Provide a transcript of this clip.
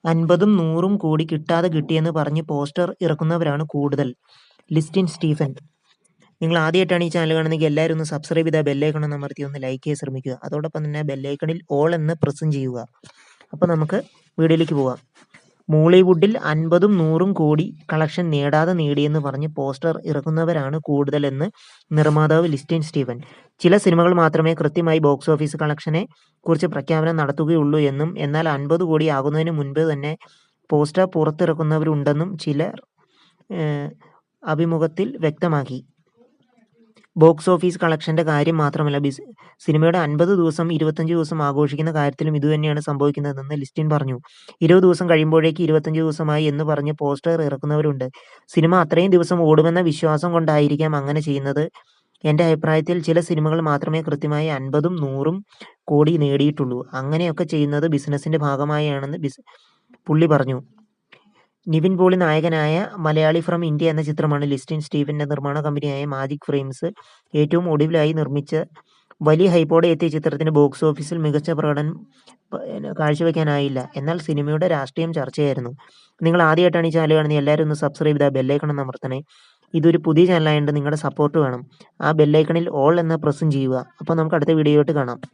50ഉം 100ഉം കോടി കിട്ടാതെ കിട്ടിയെന്ന് പറഞ്ഞ് പോസ്റ്റർ ഇറക്കുന്നവരാണ് കൂടുതൽ. ലിസ്റ്റിൻ സ്റ്റീഫൻ. നിങ്ങൾ ആദ്യമായിട്ടാണ് ഈ ചാനൽ കാണുന്നതെങ്കിൽ എല്ലാവരും ഒന്ന് സബ്സ്ക്രൈബ് ചെയ്താൽ ബെല്ലൈക്കൺ ഒന്ന് അമർത്തി ഒന്ന് ലൈക്ക് ചെയ്യാൻ ശ്രമിക്കുക. അതോടൊപ്പം തന്നെ ബെല്ലൈക്കണിൽ ഓൾ എന്ന് പ്രസ്സും ചെയ്യുക. അപ്പോൾ നമുക്ക് വീഡിയോയിലേക്ക് പോകാം. മോളിവുഡിൽ 50ഉം 100ഉം കോടി കളക്ഷൻ നേടിയെന്ന് പറഞ്ഞ് പോസ്റ്റർ ഇറക്കുന്നവരാണ് കൂടുതലെന്ന് നിർമ്മാതാവ് ലിസ്റ്റിൻ സ്റ്റീഫൻ. ചില സിനിമകൾ മാത്രമേ കൃത്യമായി ബോക്സ് ഓഫീസ് കളക്ഷനെ കുറിച്ച് പ്രഖ്യാപനം നടത്തുകയുള്ളൂ എന്നും എന്നാൽ 50 കോടി ആകുന്നതിന് മുൻപ് തന്നെ പോസ്റ്റർ പുറത്തിറക്കുന്നവരുണ്ടെന്നും ചിലർ അഭിമുഖത്തിൽ വ്യക്തമാക്കി. ബോക്സ് ഓഫീസ് കളക്ഷന്റെ കാര്യം മാത്രമല്ല, സിനിമയുടെ 50 ദിവസം 25 ദിവസം ആഘോഷിക്കുന്ന കാര്യത്തിലും ഇതുതന്നെയാണ് സംഭവിക്കുന്നതെന്ന് ലിസ്റ്റിൻ പറഞ്ഞു. 20 ദിവസം കഴിയുമ്പോഴേക്ക് 25 ദിവസമായി എന്ന് പറഞ്ഞ് പോസ്റ്റർ ഇറക്കുന്നവരുണ്ട്. സിനിമ അത്രയും ദിവസം ഓടുമെന്ന വിശ്വാസം കൊണ്ടായിരിക്കാം അങ്ങനെ ചെയ്യുന്നത്. എൻ്റെ അഭിപ്രായത്തിൽ ചില സിനിമകൾ മാത്രമേ കൃത്യമായി 50ഉം 100ഉം കോടി നേടിയിട്ടുള്ളൂ. അങ്ങനെയൊക്കെ ചെയ്യുന്നത് ബിസിനസിന്റെ ഭാഗമായാണെന്ന് പുള്ളി പറഞ്ഞു. നിവിൻ പോളി നായകനായ മലയാളി ഫ്രം ഇന്ത്യ എന്ന ചിത്രമാണ് ലിസ്റ്റിൻ സ്റ്റീഫന്റെ നിർമ്മാണ കമ്പനിയായ മാജിക് ഫ്രെയിംസ് ഏറ്റവും ഒടുവിലായി നിർമ്മിച്ച. വലിയ ഹൈപ്പോടെ എത്തിയ ചിത്രത്തിന് ബോക്സ് ഓഫീസിൽ മികച്ച പ്രകടനം കാഴ്ചവെക്കാനായില്ല. എന്നാൽ സിനിമയുടെ രാഷ്ട്രീയം ചർച്ചയായിരുന്നു. നിങ്ങൾ ആദ്യമായിട്ടാണ് ഈ ചാനൽ കാണുന്നത്, എല്ലാവരും ഒന്ന് സബ്സ്ക്രൈബ് ചെയ്താൽ ബെല്ലൈക്കൺ ഒന്ന് അമർത്തണേ. ഇതൊരു പുതിയ ചാനലായതുകൊണ്ട് നിങ്ങളുടെ സപ്പോർട്ട് വേണം. ആ ബെല്ലൈക്കണിൽ ഓൾ എന്ന പ്രസ്സും ചെയ്യുക. അപ്പോൾ നമുക്ക് അടുത്ത വീഡിയോയിട്ട് കാണാം.